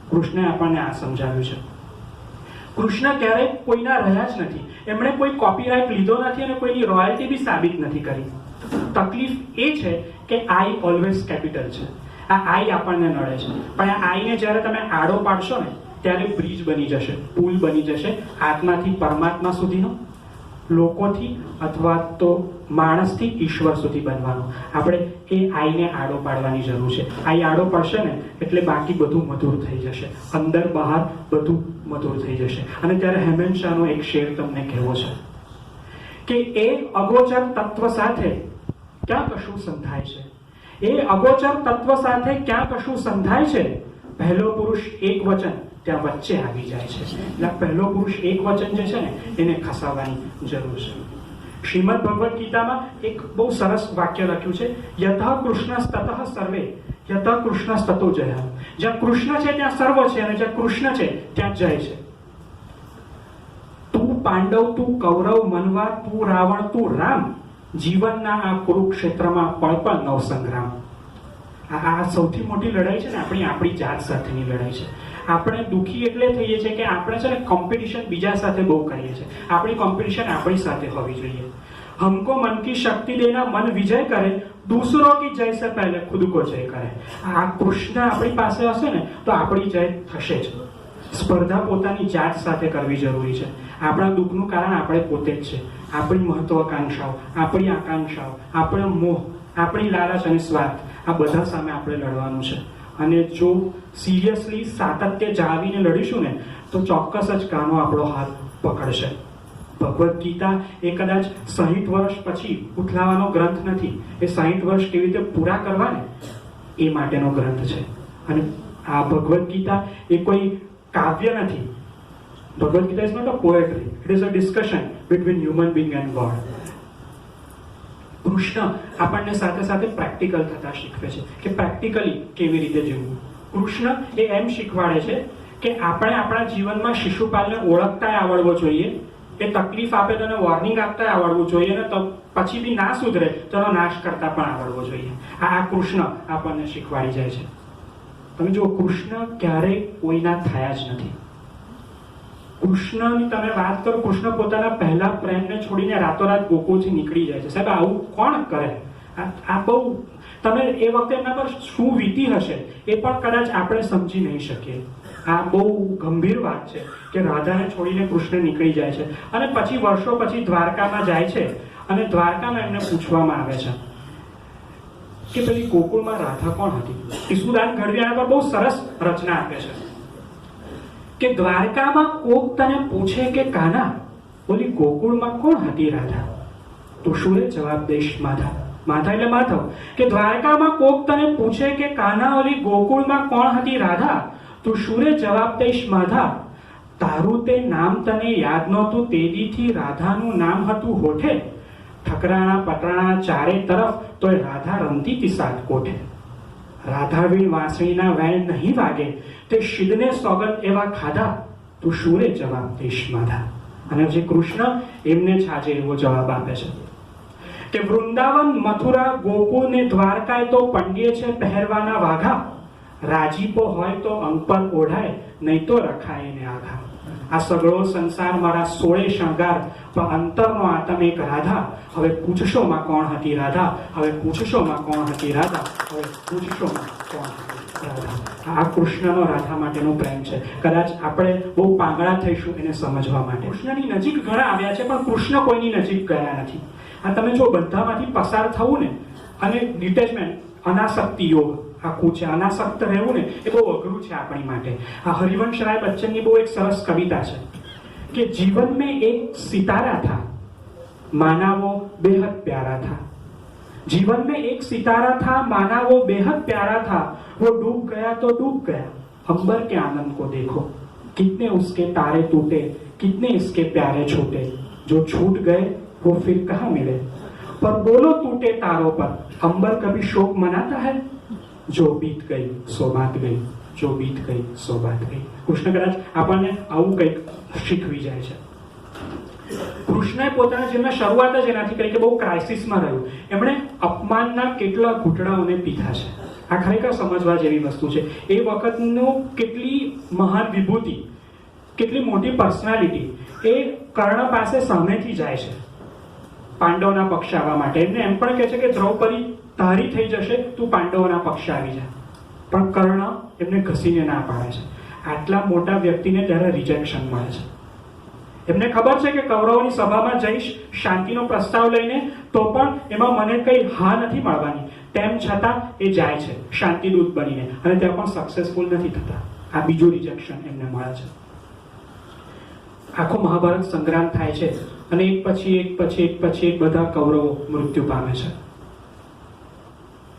કૃષ્ણે આપણને આ સમજાવ્યું છે. કૃષ્ણ ક્યારેય કોઈના રહ્યા જ નથી. એમણે કોઈ કોપીરાઇટ લીધો નથી અને કોઈની રોયલ્ટી બી સાબિત નથી કરી. તકલીફ એ છે કે આઈ ઓલવેઝ કેપિટલ છે. આ આઈ આપણને નડે છે, પણ આ આઈને જ્યારે તમે આડો પાડશો ને ત્યારે બ્રિજ બની જશે, પુલ બની જશે આત્માથી પરમાત્મા સુધીનો, લોકોથી અથવા તો માણસથી ઈશ્વર સુધી બનવાનો. આપણે એ આઈને આડો પાડવાની જરૂર છે. આઈ આડો પડશે ને એટલે બાકી બધું મધુર થઈ જશે, અંદર બહાર બધું મધુર થઈ જશે. અને ત્યારે હેમંત શાહનો એક શેર તમને કહેવો છે કે એ અગોચર તત્વ સાથે ક્યાં કશું સંધાય છે, એ અગોચર તત્વ સાથે ક્યાં કશું સંધાય છે, પહેલો પુરુષ એક વચન ત્યાં વચ્ચે આવી જાય છે. એટલે પહેલો પુરુષ એક વચન જે છે ને એને ખસાવવાની જરૂર છે. શ્રીમદ ભગવદ્ ગીતામાં એક બહુ સરસ વાક્ય લખ્યું છે, યતઃ કૃષ્ણસ્તતઃ સર્વે યતઃ કૃષ્ણસ્તતો જય. જ્યાં કૃષ્ણ છે ત્યાં સર્વ છે અને જ્યાં કૃષ્ણ છે ત્યાં જય છે. તું પાંડવ, તું કૌરવ, મનવા, તું રાવણ, તું રામ, જીવનના આ કુરુક્ષેત્રમાં પળ પળ નવ સંગ્રામ. આ સૌથી મોટી લડાઈ છે ને આપણી જાત સાથેની લડાઈ છે. આપણે દુઃખી એટલે થઈએ છીએ કે આપણે છે ને કોમ્પિટિશન બીજા સાથે બહુ કરીએ છીએ. આપણી કોમ્પિટિશન આપણી સાથે હોવી જોઈએ. हमको मन की शक्ति देना, मन विजय करे, दूसरों की जय से पहले खुद को जय करे. આ કૃષ્ણ આપણી પાસે હશે ને તો આપણી જય થશે જ. સ્પર્ધા પોતાની જાત સાથે કરવી જરૂરી છે. આપણા દુઃખનું કારણ આપણે પોતે જ છે. આપણી મહત્વાકાંક્ષાઓ, આપણી આકાંક્ષાઓ, આપણો મોહ, આપણી લાલચ અને સ્વાર્થ, આ બધા સામે આપણે લડવાનું છે. અને જો સિરિયસલી સાતત્ય જાળવીને લડીશું ને તો ચોક્કસ જ કાનો આપણો હાથ પકડશે. ભગવદ્ ગીતા એ કદાચ 60 વર્ષ પછી ઉથલાવાનો ગ્રંથ નથી. એ 60 વર્ષ કેવી રીતે પૂરા કરવા ને એ માટેનો ગ્રંથ છે. અને આ ભગવદ્ ગીતા એ કોઈ કાવ્ય નથી. Bhagavad Gita is not a poetry, it is a discussion between human being and God. Krishna આપણને સાથે સાથે પ્રેક્ટિકલ થતા શીખવે છે કે પ્રેક્ટિકલી કેવી રીતે જીવવું. કૃષ્ણ એ એમ શીખવાડે છે કે આપણે આપણા જીવનમાં શિશુપાલને ઓળખતા આવડવો જોઈએ, એ તકલીફ આપે તો એને વોર્નિંગ આપતા આવડવું જોઈએ, અને તો પછી બી ના સુધરે તો એનો નાશ કરતા પણ આવડવો જોઈએ. આ કૃષ્ણ આપણને શીખવાડી જાય છે. તમે જુઓ, કૃષ્ણ ક્યારેય કોઈના થયા જ નથી. કૃષ્ણની તમે વાત કરો, કૃષ્ણ પોતાના પહેલા પ્રેમને છોડીને રાતોરાત ગોકુળથી નીકળી જાય છે. સાહેબ, આવું કોણ કરે? આ બહુ, તમે એ વખતે એમના પર શું વીતી હશે એ પણ કદાચ આપણે સમજી નહીં શકીએ. આ બહુ ગંભીર વાત છે કે રાધાને છોડીને કૃષ્ણ નીકળી જાય છે અને પછી વર્ષો પછી દ્વારકામાં જાય છે અને દ્વારકામાં એમને પૂછવામાં આવે છે કે પેલી ગોકુળમાં રાધા કોણ હતી. ઈસુદાન ગઢવી આના પર બહુ સરસ રચના આપે છે કે દ્વારકામાં કોક તને પૂછે કે કાના, બોલી ગોકુળમાં કોણ હતી રાધા, તો શું જવાબ દઈશ? માધા. માધા એટલે માધવ. કે દ્વારકામાં કોક તને પૂછે કે કાના, ઓલી ગોકુળમાં કોણ હતી રાધા, તો શું જવાબ દઈશ? માધા. તારું તે નામ તને યાદ નહોતું, તેદીથી રાધાનું નામ હતું હોઠે, ઠકરાણા પટરાણા ચારે તરફ તોય રાધા રમતી તી સાત કોઠે. રાધાવીણ વાંસળીના વેણ નહીં વાગે, તે શિદને સોગંદ એવા ખાધા, તું શુરે જવાબ દઈશ? માધા. અને જે કૃષ્ણ એમને જ આજે એવો જવાબ આપે છે કે વૃંદાવન, મથુરા, ગોકુળ ને દ્વારકાએ તો પંડ્યે છે પહેરવાના વાઘા, રાજીપો હોય તો અંગ પર ઓઢાય, નહીં તો રખાય ને આઘા. આ સગળો સંસાર મારા 16 શણગાર, પણ અંતરનો આતમ એક રાધા. હવે પૂછશોમાં કોણ હતી રાધા, હવે પૂછશોમાં કોણ હતી રાધા, હવે પૂછશોમાં કોણ હતી રાધા. આ કૃષ્ણનો રાધા માટેનો પ્રેમ છે. કદાચ આપણે બહુ પાંગળા થઈશું એને સમજવા માટે. કૃષ્ણની નજીક ઘણા આવ્યા છે પણ કૃષ્ણ કોઈની નજીક ગયા નથી. આ તમે જો બધામાંથી પસાર થવું ને અને ડિટેચમેન્ટ, અનાસક્તિ યોગ આખું છે. અનાસક્ત રહેવું ને એ બહુ અઘરું છે આપણી માટે. આ હરિવંશ રાય બચ્ચનની બહુ એક સરસ કવિતા છે કે જીવન में एक सितारा था, माना वो बेहद प्यारा था. जीवन में एक सितारा था, माना वो बेहद प्यारा था, वो डूब गया तो डूब गया, अंबर के आनंद को देखो, कितने उसके तारे टूटे, कितने इसके प्यारे छूटे, जो छूट गए वो फिर कहाँ मिले, पर बोलो टूटे तारों पर अंबर कभी शोक मनाता है, जो बीत गई सो बात गई, जो बीत गई સો બાત ગઈ. કૃષ્ણ કદાચ આપણને આવું કંઈક શીખવી જાય છે. કૃષ્ણએ પોતાના જીવનમાં શરૂઆત જ એનાથી કરી કે બહુ ક્રાઇસિસમાં રહ્યું. એમણે અપમાનના કેટલા ઘૂંટડાઓને પીધા છે. આ ખરેખર સમજવા જેવી વસ્તુ છે. એ વખતનું કેટલી મહાન વિભૂતિ કેટલી મોટી પર્સનાલિટી, એ કર્ણ પાસે સામેથી જાય છે પાંડવોના પક્ષે આવવા માટે. એમને એમ પણ કહે છે કે દ્રૌપદી તારી થઈ જશે, તું પાંડવોના પક્ષે આવી જા. પણ કર્ણ એમને ઘસીને ના પાડે છે. આટલા મોટા વ્યક્તિને ત્યારે રિજેક્શન મળે છે. એમને ખબર છે કે કૌરવોની સભામાં જઈશ શાંતિનો પ્રસ્તાવ લઈને તો પણ એમાં મને કઈ હા નથી મળવાની, તેમ છતાં એ જાય છે શાંતિદૂત બનીને, અને ત્યાં પણ સક્સેસફુલ નથી થતા. આ બીજું રિજેક્શન એમને મળે છે. આખો મહાભારત સંગ્રામ થાય છે અને એક પછી એક બધા કૌરવો મૃત્યુ પામે છે.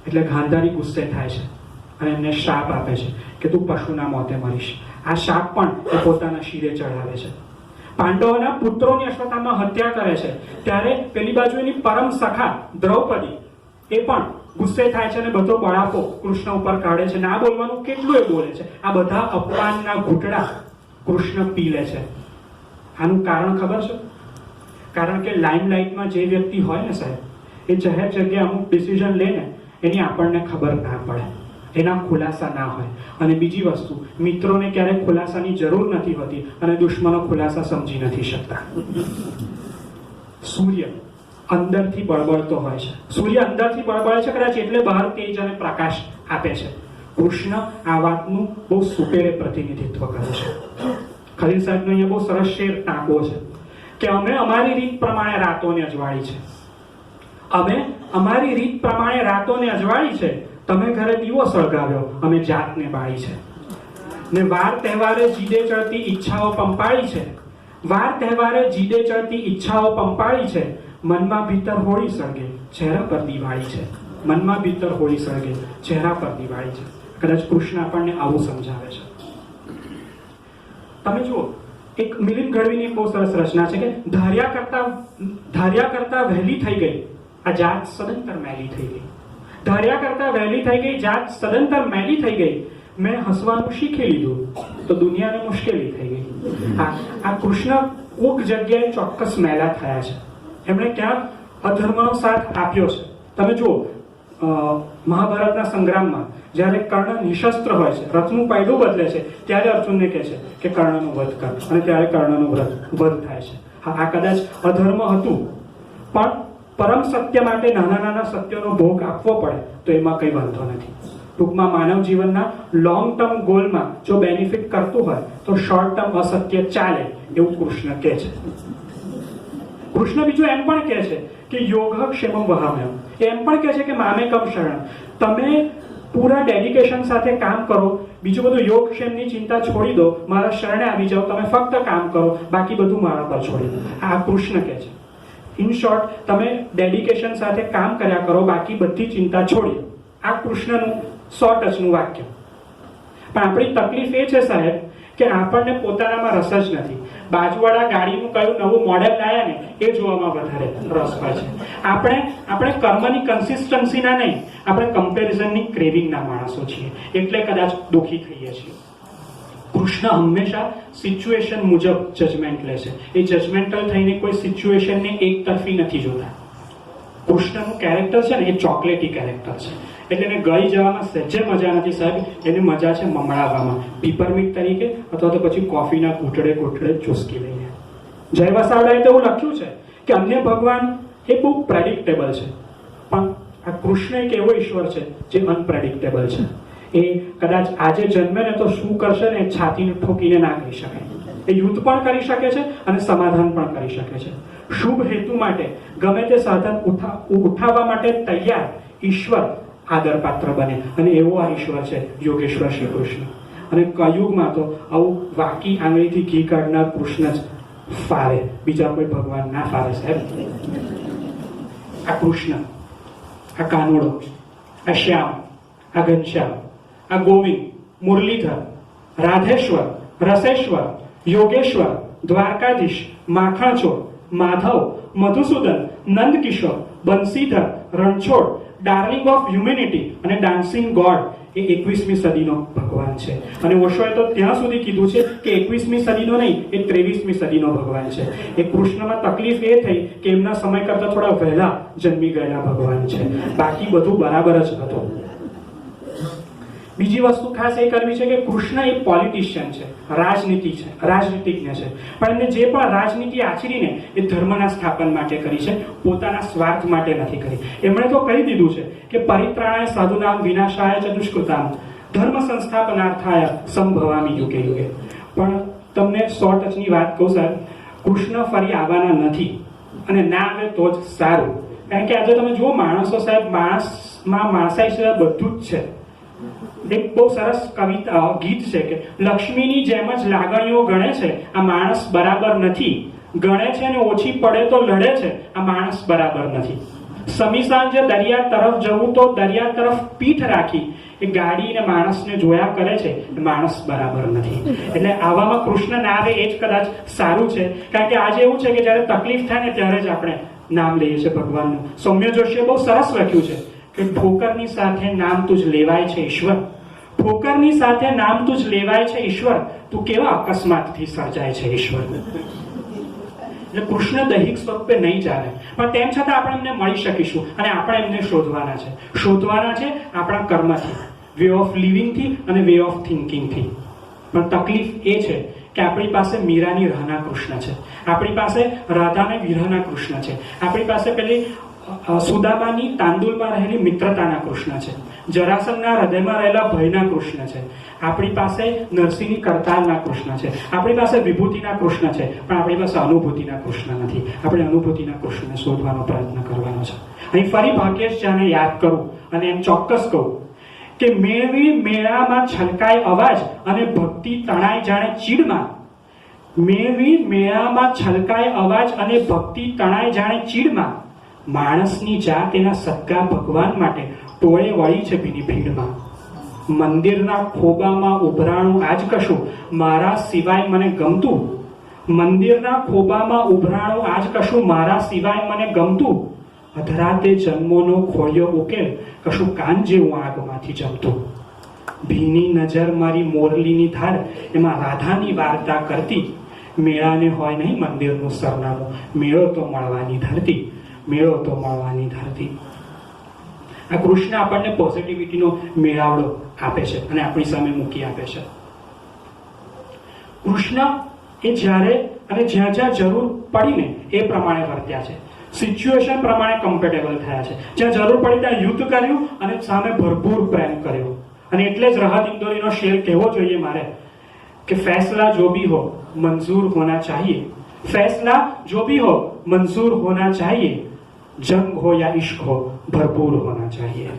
એટલે ગાંધારી ગુસ્સે થાય છે અને એમને શાપ આપે છે કે તું પશુના મોતે મરીશ. આ શાપ પણ એ પોતાના શિરે ચડાવે છે. પાંડવોના પુત્રોની અશ્વત્થામા હત્યા કરે છે ત્યારે પેલી બાજુ એની પરમ સખા દ્રૌપદી એ પણ ગુસ્સે થાય છે અને બધો બળાપો કૃષ્ણ ઉપર કાઢે છે. ના બોલવાનું કેટલું એ બોલે છે. આ બધા અપમાનના ઘૂંટડા કૃષ્ણ પી લે છે. આનું કારણ ખબર છે? કારણ કે લાઇમલાઇટમાં જે વ્યક્તિ હોય ને સાહેબ, એ જાહેર જગ્યાએ અમુક ડિસિઝન લે ને એની આપણને ખબર ના પડે, એના ખુલાસા ના હોય. અને બીજી વસ્તુ, મિત્રોને ક્યારેય ખુલાસાની જરૂર નથી હોતી અને દુશ્મનો ખુલાસા સમજી નથી શકતા. સૂર્ય અંદરથી બળબળતો હોય છે. સૂર્ય અંદરથી બળબળે છે કદાચ એટલે બહાર તેજ અને પ્રકાશ આપે છે. કૃષ્ણ આ વાતનું બહુ સુપેરે પ્રતિનિધિત્વ કરે છે. ખલીલ સાહેબનો અહીંયા બહુ સરસ શેર ટાંકો છે કે અમે અમારી રીત પ્રમાણે રાતોને અજવાળી છે. અમે અમારી રીત પ્રમાણે રાતોને અજવાળી છે. તમે ઘરે દીવો સળગાવ્યો, અમે જાતને બાળી છે. ને વાર તહેવારે જીદે ચડતી ઈચ્છાઓ પંપાળી છે. વાર તહેવારે જીદે ચડતી ઈચ્છાઓ પંપાળી છે. મનમાં ભીતર હોળી સળગે, ચહેરા પર દિવાળી છે. મનમાં ભીતર હોળી સળગે, ચહેરા પર દિવાળી છે. કદાચ કૃષ્ણ આપણને આવું સમજાવે છે. તમે જુઓ, એક મિલિંદ ગઢવીની બહુ સરસ રચના છે કે ધાર્યા કરતા વહેલી થઈ ગઈ આ જાત સદંતર મેલી થઈ ગઈ. ધાર્યા કરતા વહેલી થઈ ગઈ જાત સદંતર મેલી થઈ ગઈ. મેં હસવાનું શીખી લીધું તો દુનિયાને મુશ્કેલી થઈ ગઈ. આ કૃષ્ણ કોક જગ્યાએ ચોક્કસ મેલા થયા છે. એમણે ક્યાંક અધર્મનો સાથ આપ્યો છે. તમે જુઓ, મહાભારતના સંગ્રામમાં જ્યારે કર્ણ નિશસ્ત્ર હોય છે, રથનું પૈડું બદલે છે, ત્યારે અર્જુનને કહે છે કે કર્ણનું વધ કર, અને ત્યારે કર્ણનું વધ થાય છે. હા, આ કદાચ અધર્મ હતું, પણ પરમ સત્ય માટે નાના નાના સત્યોનો ભોગ આપવો પડે તો એમાં કંઈ વાંધો નથી. ટૂંકમાં માનવ જીવનના લોંગ ટર્મ ગોલમાં જો બેનિફિટ કરતું હોય તો શોર્ટ ટર્મ અસત્ય ચાલે, એવું કૃષ્ણ કહે છે. કૃષ્ણ બીજું એમ પણ કહે છે કે યોગ ક્ષેમમ વહામ્યમ. એમ પણ કહે છે કે મામેકમ શરણ. તમે પૂરા ડેડિકેશન સાથે કામ કરો, બીજું બધું યોગ ક્ષેમની ચિંતા છોડી દો, મારા શરણે આવી જાઓ, તમે ફક્ત કામ કરો, બાકી બધું મારા પર છોડી દો. આ કૃષ્ણ કહે છે. ઇન શોર્ટ, તમે ડેડિકેશન સાથે કામ કર્યા કરો, બાકી બધી ચિંતા છોડી દો. આ કૃષ્ણનું 100% વાક્ય. પણ આપણી તકલીફ એ છે સાહેબ કે આપણને પોતાનામાં રસ જ નથી. બાજુવાળા ગાડીનું કયું નવું મોડેલ લાયા ને એ જોવામાં વધારે રસ હોય છે. આપણે કર્મની કન્સિસ્ટન્સીના નહીં, આપણે કમ્પેરિઝનની ક્રેવિંગના માણસો છીએ, એટલે કદાચ દુઃખી થઈએ છીએ. કૃષ્ણ હંમેશા સિચ્યુએશન મુજબ જજમેન્ટ લે છે. એ જજમેન્ટલ થઈને કોઈ સિચ્યુએશનને એક તરફી નથી જોતા. કૃષ્ણનું કેરેક્ટર છે ને એ ચોકલેટી કેરેક્ટર છે, એટલે એને ગળી જવામાં સહેજે મજા નથી સાહેબ. એની મજા છે મમડાવવામાં, પીપરમીન્ટ તરીકે અથવા તો પછી કોફીના ઘૂંટડે ચૂસકી લઈને. જય વસાવડાએ તો એવું લખ્યું છે કે અન્ય ભગવાન એ બહુ પ્રેડિક્ટેબલ છે, પણ આ કૃષ્ણ એક એવો ઈશ્વર છે જે અનપ્રેડિક્ટેબલ છે. એ કદાચ આજે જન્મે ને તો શું કરશે ને છાતીને ઠોકીને ના કહી શકાય. એ યુદ્ધ પણ કરી શકે છે અને સમાધાન પણ કરી શકે છે. શુભ હેતુ માટે ગમે તે સાધન ઉઠાવવા માટે તૈયાર ઈશ્વર આદરપાત્ર બને, અને એવો આ ઈશ્વર છે યોગેશ્વર શ્રી કૃષ્ણ. અને કયુગમાં તો આવું વાકી આંગળીથી ઘી કાઢનાર કૃષ્ણ જ ફાવે, બીજા કોઈ ભગવાન ના ફાવે સાહેબ. આ કૃષ્ણ, આ કાનુડો, આ શ્યામ, આ ઘનશ્યામ, આ Govind, Murlidhar, Radheshwar, Raseshwar, Yogeshwar, Dwarkadhish, Makhanchor, Madhav, Madhusudan, Nandkishore, Bansidhar, Ranchhod, darling of humanity અને ડાન્સિંગ ગોડ એ 21મી સદીનો ભગવાન છે. અને ઓશોએ તો ત્યાં સુધી કીધું છે કે 21મી સદીનો નહીં, એ 23મી સદીનો ભગવાન છે. એ કૃષ્ણમાં તકલીફ એ થઈ કે એમના સમય કરતા થોડા વહેલા જન્મી ગયેલા ભગવાન છે, બાકી બધું બરાબર જ હતું. બીજી વસ્તુ ખાસ એ કરવી છે કે કૃષ્ણ એક પોલિટિશિયન છે, રાજનીતિજ્ઞ છે, પણ એમને જે પણ રાજનીતિ આચરીને એ ધર્મના સ્થાપન માટે કરી છે, પોતાના સ્વાર્થ માટે નથી કરી. એમણે તો કહી દીધું છે કે પરિત્રાણાય સાધુનામ વિનાશાય ચ દુષ્કૃતામ ધર્મ સંસ્થાપનાર્થાય સંભવામી યુગે યુગે. પણ તમને 100% વાત કહું સાહેબ, કૃષ્ણ ફરી આવવાના નથી, અને ના આવે તો જ સારું. કારણ કે આજે તમે જુઓ માણસો સાહેબ, માણસમાં માણસાઈ સિવાય બધું જ છે. એક બહુ સરસ કવિતા ગીત છે કે લક્ષ્મીની જેમ જ લાગણીઓ ગણે છે, આ માણસ બરાબર નથી. ગણે છે ને ઓછી પડે તો લડે છે, આ માણસ બરાબર નથી. સમી સાંજે દરિયા તરફ જવું તો દરિયા તરફ પીઠ રાખી, એ ગાડી ને માણસને જોયા કરે છે, એ માણસ બરાબર નથી. એટલે આવામાં કૃષ્ણ ના આવે એ જ કદાચ સારું છે. કારણ કે આજે એવું છે કે જ્યારે તકલીફ થાય ને ત્યારે જ આપણે નામ લઈએ છીએ ભગવાનનું. સૌમ્ય જોશીએ બહુ સરસ લખ્યું છે કે ઠોકરની સાથે નામ તુજ લેવાય છે ઈશ્વર, ઠોકરની સાથે નામ તુજ લેવાય છે ઈશ્વર, તું કેવા અકસ્માતથી સર્જાય છે ઈશ્વર. એટલે કૃષ્ણ દૈહિક સ્વરૂપે નહીં ચાલે, પણ તેમ છતાં આપણે એમને મળી શકીશું, અને આપણે એમને શોધવાના છે આપણા કર્મથી, વે ઓફ લિવિંગથી અને વે ઓફ થિંકિંગથી. પણ તકલીફ એ છે કે આપણી પાસે મીરાની રાહના કૃષ્ણ છે, આપણી પાસે રાધાને વિરહના કૃષ્ણ છે, આપણી પાસે પેલી સુદામાની તાંદુલમાં રહેલી મિત્રતાના કૃષ્ણ છે, જરાસંઘના હૃદયમાં રહેલા ભયના કૃષ્ણ છે, આપણી પાસે નરસિંહની કરતાલના કૃષ્ણ છે, આપણી પાસે વિભૂતિના કૃષ્ણ છે, પણ આપણી પાસે અનુભૂતિના કૃષ્ણ નથી. આપણે અનુભૂતિના કૃષ્ણને શોધવાનો પ્રયત્ન કરવાનો છે. અહીં ફરી ભાગ્યેશ જાને યાદ કરું અને એમ ચોક્કસ કહું કે મેળવી મેળામાં છલકાય અવાજ અને ભક્તિ તણાય જાણે ચીડમાં. મેળવી મેળામાં છલકાય અવાજ અને ભક્તિ તણાય જાણે ચીડમાં. માણસની જાત એના સગા ભગવાન માટે ટોળે વળી છે ભીની ભીડમાં. મંદિરના ખોબામાં ઉભરાણું આજ કશું મારા સિવાય મને ગમતું. મંદિરના ખોબામાં ઉભરાણું આજ કશું મારા સિવાય મને ગમતું. અધરાતે જન્મોનો ખોળિયો ઉકેલ કશું કાન જેવું આગમાંથી જમતું. ભીની નજર મારી મોરલીની ધાર એમાં રાધાની વાર્તા કરતી. મેળાને હોય નહીં મંદિરનું સરનામું, મેળો તો મળવાની ધરતી, મેળો તો મળવાની ધરતી. આ કૃષ્ણ આપણને પોઝિટિવિટીનો મેળાવડો આપે છે અને આપણી સામે મૂકી આપે છે. કૃષ્ણ એ જ્યારે અને જ્યાં જ્યાં જરૂર પડીને એ પ્રમાણે વર્ત્યા છે, સિચ્યુએશન પ્રમાણે કમ્ફર્ટેબલ થયા છે. જ્યાં જરૂર પડી ત્યાં યુદ્ધ કર્યું અને સામે ભરપૂર પ્રેમ કર્યો. અને એટલે જ રહત ઇન્દોરીનો શેર કહેવો જોઈએ મારે કે ફૈસલા જો ભી હો મંજૂર હોના चाहिए, फैसला जो भी हो मंजूर होना चाहिए, जंग हो या इश्क हो भरपूर होना चाहिए.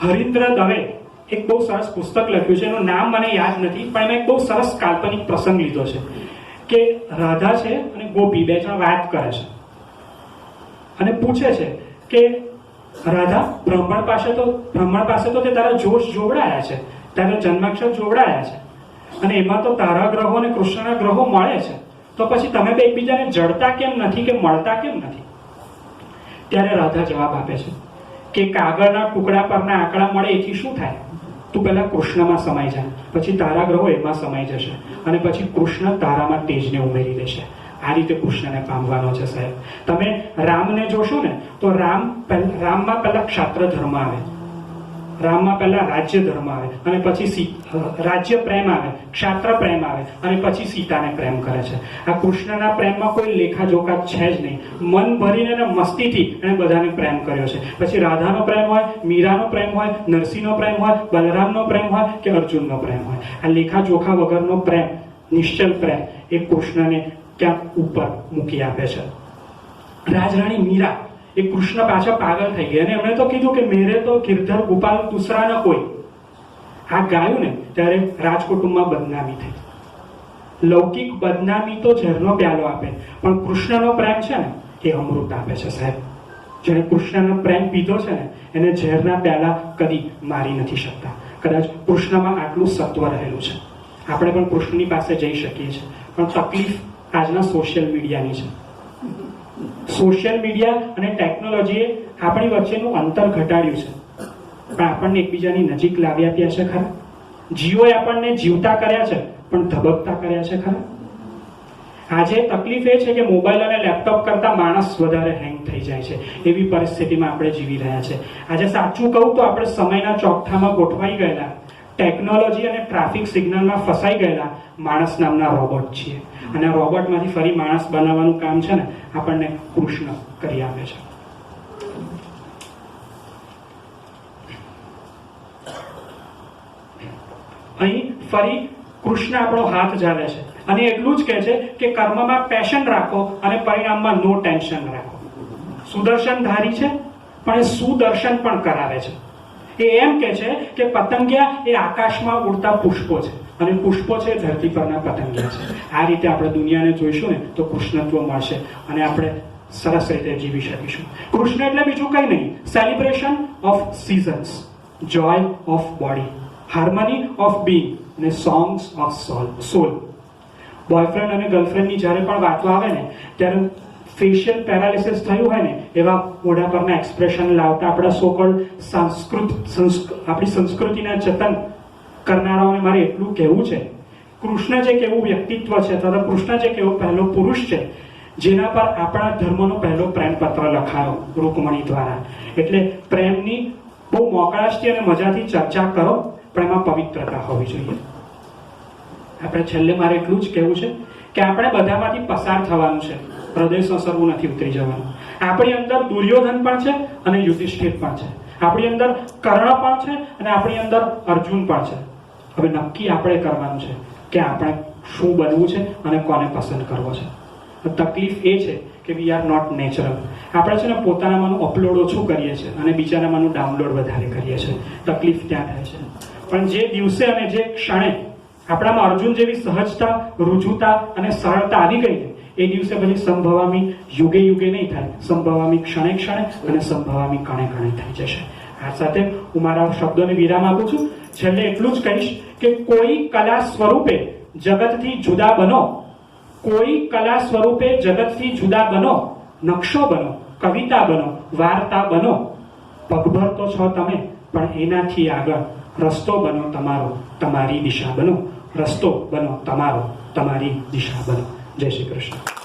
હરીન્દ્ર દવે એક બહુ સરસ પુસ્તક લખ્યું છે, એનું નામ મને યાદ નથી, પણ એમાં એક બહુ સરસ કાલ્પનિક પ્રસંગ લીધો છે કે રાધા છે અને ગોપી બે જણ વાત કરે છે અને પૂછે છે કે રાધા બ્રાહ્મણ પાસે તો તે તારા જોશ જોવડાયા છે, તારા જન્માક્ષર જોવડાયા છે, અને એમાં તો તારા ગ્રહો અને કૃષ્ણના ગ્રહો મળે છે, તો પછી તમે બે એકબીજાને જડતા કેમ નથી કે મળતા કેમ નથી? ત્યારે રાધા જવાબ આપે છે કે કાગળના ટુકડા પરના આંકડા મળે એથી શું થાય? તું પહેલા કૃષ્ણમાં સમાઈ જા, પછી તારા ગ્રહો એમાં સમાઈ જશે, અને પછી કૃષ્ણ તારામાં તેજને ઉમેરી દેશે. આ રીતે કૃષ્ણને પામવાનો છે સાહેબ. તમે રામને જોશો ને તો રામમાં પહેલા ક્ષાત્ર ધર્મ આવે, રામમાં પહેલા રાજ્ય ધર્મ આવે, અને પછી રાજ્ય પ્રેમ આવે, ક્ષાત્ર પ્રેમ આવે, અને પછી સીતાને પ્રેમ કરે છે. આ કૃષ્ણના પ્રેમમાં કોઈ લેખાજોખા છે જ નહીં. મન ભરીને અને મસ્તીથી એને બધાને પ્રેમ કર્યો છે. પછી રાધાનો પ્રેમ હોય, મીરાનો પ્રેમ હોય, નરસિંહનો પ્રેમ હોય, બલરામનો પ્રેમ હોય કે અર્જુનનો પ્રેમ હોય, આ લેખાજોખા વગરનો પ્રેમ, નિશ્ચલ પ્રેમ એ કૃષ્ણને ક્યાંક ઉપર મૂકી આપે છે. રાજરાણી મીરા એ કૃષ્ણ પાછા પાગલ થઈ ગયા અને એમણે તો કીધું કે મેરે તો ગિરધર ગોપાલ દૂસરા ન કોઈ. આ ગાયું ને ત્યારે રાજકુટુંબમાં બદનામી થઈ. લૌકિક બદનામી તો ઝેરનો પ્યાલો આપે, પણ કૃષ્ણનો પ્રેમ છે ને એ અમૃત આપે છે સાહેબ. જેને કૃષ્ણનો પ્રેમ પીધો છે ને એને ઝેરના પ્યાલા કદી મારી નથી શકતા. કદાચ કૃષ્ણમાં આટલું સત્વ રહેલું છે. આપણે પણ કૃષ્ણની પાસે જઈ શકીએ છીએ, પણ તકલીફ આજના સોશિયલ મીડિયાની છે. સોશિયલ મીડિયા અને ટેકનોલોજીએ આપણી વચ્ચેનું અંતર ઘટાડ્યું છે, પણ આપણને એકબીજાની નજીક લાવી આપ્યા છે ખરા? જીઓએ આપણને જીવતા કર્યા છે, પણ ધબકતા કર્યા છે ખરા? આજે તકલીફ એ છે કે મોબાઈલ અને લેપટોપ કરતા માણસ વધારે હેંગ થઈ જાય છે, એવી પરિસ્થિતિમાં આપણે જીવી રહ્યા છે. આજે સાચું કહું તો આપણે સમયના ચોકઠામાં ગોઠવાઈ ગયેલા, ટેકનોલોજી અને ટ્રાફિક સિગ્નલમાં ફસાઈ ગયેલા માણસ નામના રોબોટ છીએ. અને રોબોટમાંથી ફરી માણસ બનાવવાનું કામ છે ને આપણને કૃષ્ણ કરી આપે છે. અહીં ફરી કૃષ્ણ આપણો હાથ ઝાલે છે અને એટલું જ કહે છે કે કર્મમાં પેશન રાખો અને પરિણામમાં નો ટેન્શન રાખો. સુદર્શનધારી છે પણ એ સુદર્શન પણ કરાવે છે. એ એમ કે છે કે પતંગિયા એ આકાશમાં ઉડતા પુષ્પો છે અને પુષ્પો છે ધરતી પરના પતંગિયા છે. આ રીતે આપણે દુનિયાને જોઈશું ને તો કૃષ્ણત્વ મળશે અને આપણે સરસ રીતે જીવી શકીશું. કૃષ્ણ એટલે બીજું કંઈ નહીં, celebration of seasons, Joy of body, harmony of being અને સોંગ્સ ઓફ સોલ. બોયફ્રેન્ડ અને ગર્લફ્રેન્ડની જ્યારે પણ વાતો આવે ને ત્યારે ફેશિયલ પેરાલિસિસ થયું હોય ને એવા મોઢા પરના એક્સપ્રેશન લાવતા આપણા સોકોલ્ડ આપણી સંસ્કૃતિના જતન કરનારાઓને મારે એટલું કહેવું છે, કૃષ્ણ જે કેવું વ્યક્તિત્વ છે તથા કૃષ્ણ જે કેવો પહેલો પુરુષ છે જેના પર આપણા ધર્મનો પહેલો પ્રેમપત્ર લખાયો રૂકમણી દ્વારા. એટલે પ્રેમની બહુ મોકળાશથી અને મજાથી ચર્ચા કરો પણ એમાં પવિત્રતા હોવી જોઈએ. આપણે છેલ્લે મારે એટલું જ કહેવું છે કે આપણે બધામાંથી પસાર થવાનું છે, હૃદય સસરવું નથી ઉતરી જવાનું. આપણી અંદર દુર્યોધન પણ છે અને યુધિષ્ઠિર પણ છે, આપણી અંદર કર્ણ પણ છે અને આપણી અંદર અર્જુન પણ છે. હવે નક્કી આપણે કરવાનું છે કે આપણે શું બનવું છે અને કોને પસંદ કરવો છે. તકલીફ એ છે કે વી આર નોટ નેચરલ. આપણે છે ને પોતાનામાંનું અપલોડ ઓછું કરીએ છીએ અને બીજાનામાંનું ડાઉનલોડ વધારે કરીએ છીએ. તકલીફ ત્યાં થાય છે. પણ જે દિવસે અને જે ક્ષણે આપણામાં અર્જુન જેવી સહજતા, રુજુતા અને સરળતા આવી ગઈ ને એ દિવસે પછી સંભવામી યુગે યુગે નહીં થાય, સંભવામી ક્ષણે ક્ષણે અને સંભવામી કણે કણે થઈ જશે. આ સાથે હું મારા શબ્દોને વિરામ આપું છું. છેલ્લે એટલું જ કહીશ કે કોઈ કલા સ્વરૂપે જગતથી જુદા બનો, કોઈ કલા સ્વરૂપે જગતથી જુદા બનો, નકશો બનો, કવિતા બનો, વાર્તા બનો. પગભર તો છો તમે પણ એનાથી આગળ રસ્તો બનો તમારો, તમારી દિશા બનો. રસ્તો બનો તમારો, તમારી દિશા બનો. જય શ્રી કૃષ્ણ.